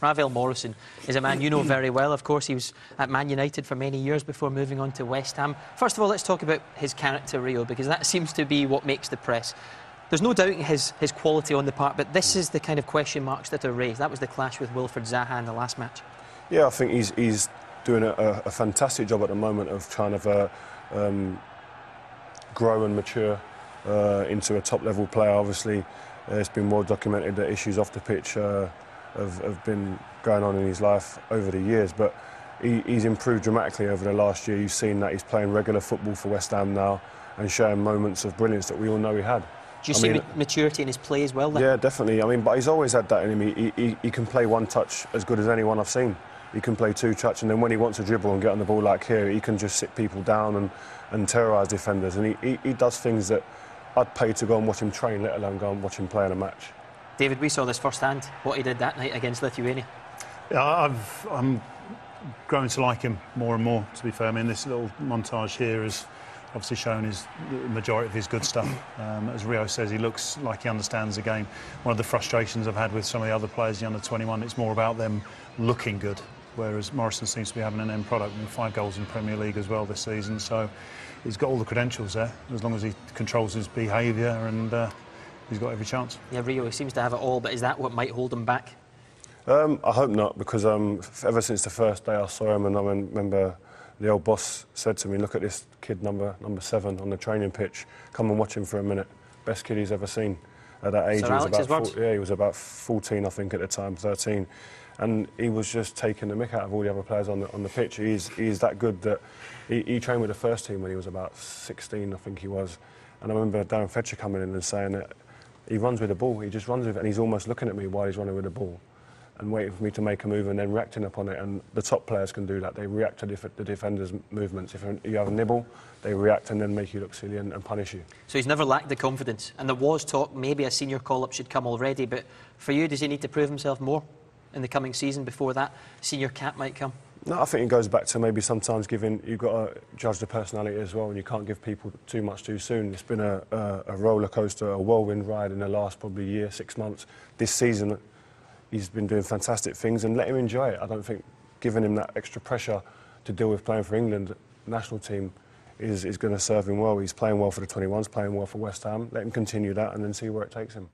Ravel Morrison is a man you know very well. Of course, he was at Man United for many years before moving on to West Ham. First of all, let's talk about his character, Rio, because that seems to be what makes the press. There's no doubting his quality on the park, but this is the kind of question marks that are raised. That was the clash with Wilfried Zaha in the last match. Yeah, I think he's doing a fantastic job at the moment of trying to grow and mature into a top-level player. Obviously, it's been well documented that issues off the pitch have been going on in his life over the years, but he's improved dramatically over the last year. You've seen that he's playing regular football for West Ham now and showing moments of brilliance that we all know he had. Do you see maturity in his play as well then? Yeah, definitely. I mean, but he's always had that in him. He can play one touch as good as anyone I've seen. He can play two touch, and then when he wants to dribble and get on the ball like here, he can just sit people down and terrorise defenders. And he does things that I'd pay to go and watch him train, let alone go and watch him play in a match. David, we saw this firsthand, what he did that night against Lithuania. Yeah, I'm growing to like him more and more, to be fair. I mean, this little montage here has obviously shown the majority of his good stuff. As Rio says, he looks like he understands the game. One of the frustrations I've had with some of the other players, the under-21, it's more about them looking good, whereas Morrison seems to be having an end product. I mean, 5 goals in Premier League as well this season, so he's got all the credentials there, as long as he controls his behaviour, and he's got every chance. Yeah, Rio, he seems to have it all, but is that what might hold him back? I hope not, because ever since the first day I saw him, and I remember the old boss said to me, look at this kid number 7 on the training pitch, come and watch him for a minute. Best kid he's ever seen. At that age, Sir Alex's words? Yeah, he was about 14, I think, at the time, 13. And he was just taking the mick out of all the other players on the pitch. He's that good that he trained with the first team when he was about 16, I think he was. And I remember Darren Fletcher coming in and saying that he runs with the ball, he just runs with it, and he's almost looking at me while he's running with the ball and waiting for me to make a move and then reacting upon it. And the top players can do that. They react to the defenders' movements. If you have a nibble, they react and then make you look silly and punish you. So he's never lacked the confidence. And there was talk maybe a senior call-up should come already, but for you, does he need to prove himself more in the coming season before that senior cap might come? No, I think it goes back to maybe sometimes you've got to judge the personality as well, and you can't give people too much too soon. It's been a roller coaster, a whirlwind ride in the last probably year, 6 months. This season, he's been doing fantastic things, and let him enjoy it. I don't think giving him that extra pressure to deal with playing for England national team is going to serve him well. He's playing well for the 21s, playing well for West Ham. Let him continue that and then see where it takes him.